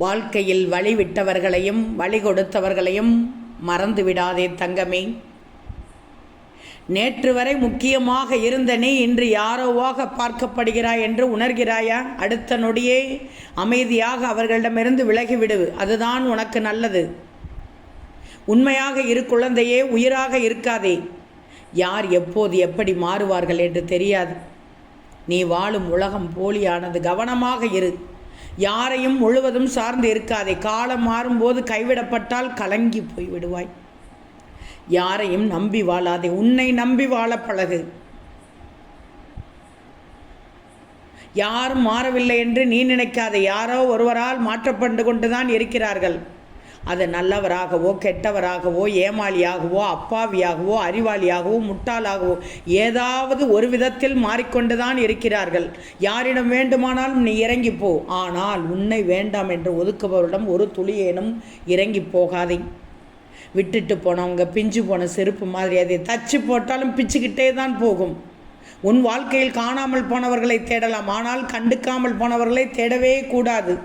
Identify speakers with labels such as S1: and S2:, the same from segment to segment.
S1: வாழ்க்கையில் வழி விட்டவர்களையும் வழி கொடுத்தவர்களையும் மறந்து விடாதே தங்கமே. நேற்று வரை முக்கியமாக இருந்த நீ இன்று யாரோவாக பார்க்கப்படுகிறாய் என்று உணர்கிறாயா? அடுத்த நொடியே அமைதியாக அவர்களிடமிருந்து விலகிவிடு. அதுதான் உனக்கு நல்லது. உண்மையாக இரு குழந்தையே, உயிராக இருக்காதே. யார் எப்போது எப்படி மாறுவார்கள் என்று தெரியாது. நீ வாழும் உலகம் போலியானது. கவனமாக இரு. யாரையும் முழுவதும் சார்ந்து இருக்காதே. காலம் மாறும்போது கைவிடப்பட்டால் கலங்கி போய் விடுவாய். யாரையும் நம்பி வாழாதே. உன்னை நம்பி வாழ பழகு. யாரும் மாறவில்லை என்று நீ நினைக்காதே. யாரோ ஒருவரால் மாற்றப்பட்டு கொண்டுதான் இருக்கிறார்கள். அது நல்லவராகவோ கெட்டவராகவோ ஏமாளியாகவோ அப்பாவியாகவோ அறிவாளியாகவோ முட்டாளாகவோ ஏதாவது ஒரு விதத்தில் மாறிக்கொண்டுதான் இருக்கிறார்கள். யாரிடம் வேண்டுமானாலும் நீ இறங்கி போ. ஆனால் உன்னை வேண்டாம் என்று ஒதுக்குபவரிடம் ஒரு துளியேனும் இறங்கி போகாதே. விட்டுட்டு போனவங்க பிஞ்சு போன செருப்பு மாதிரி அதை தச்சு போட்டாலும் பிச்சுக்கிட்டே தான் போகும். உன் வாழ்க்கையில் காணாமல் போனவர்களை தேடலாம், ஆனால் கண்டுக்காமல் போனவர்களை தேடவே கூடாது.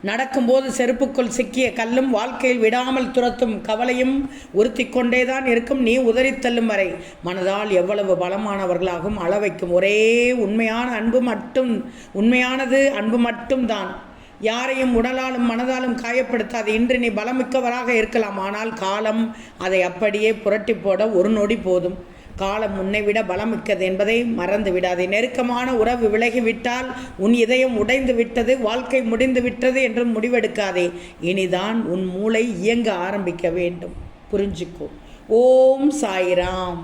S1: நடக்கும்போது செருப்புக்குள் சிக்கிய கல்லும் வாழ்க்கையில் விடாமல் துரத்தும் கவலையும் உறுத்தி கொண்டேதான் இருக்கும். நீ உதறித்தள்ளும் வரை மனதால் எவ்வளவு பலமானவர்களாகவும் அளவைக்கும். ஒரே உண்மையானது அன்பு மட்டும்தான். யாரையும் உடலாலும் மனதாலும் காயப்படுத்தாது. இன்று நீ பலமிக்கவராக இருக்கலாம், ஆனால் காலம் அதை அப்படியே புரட்டி போட ஒரு நொடி போதும். காலம் உன்னை விட பலமிக்கது என்பதை மறந்து விடாதே. நெருக்கமான உறவு விலகிவிட்டால் உன் இதயம் உடைந்து விட்டது, வாழ்க்கை முடிந்து விட்டது என்று முடிவெடுக்காதே. இனிதான் உன் மூளை இயங்க ஆரம்பிக்க வேண்டும். புரிஞ்சுக்கோ. ஓம் சாய்ராம்.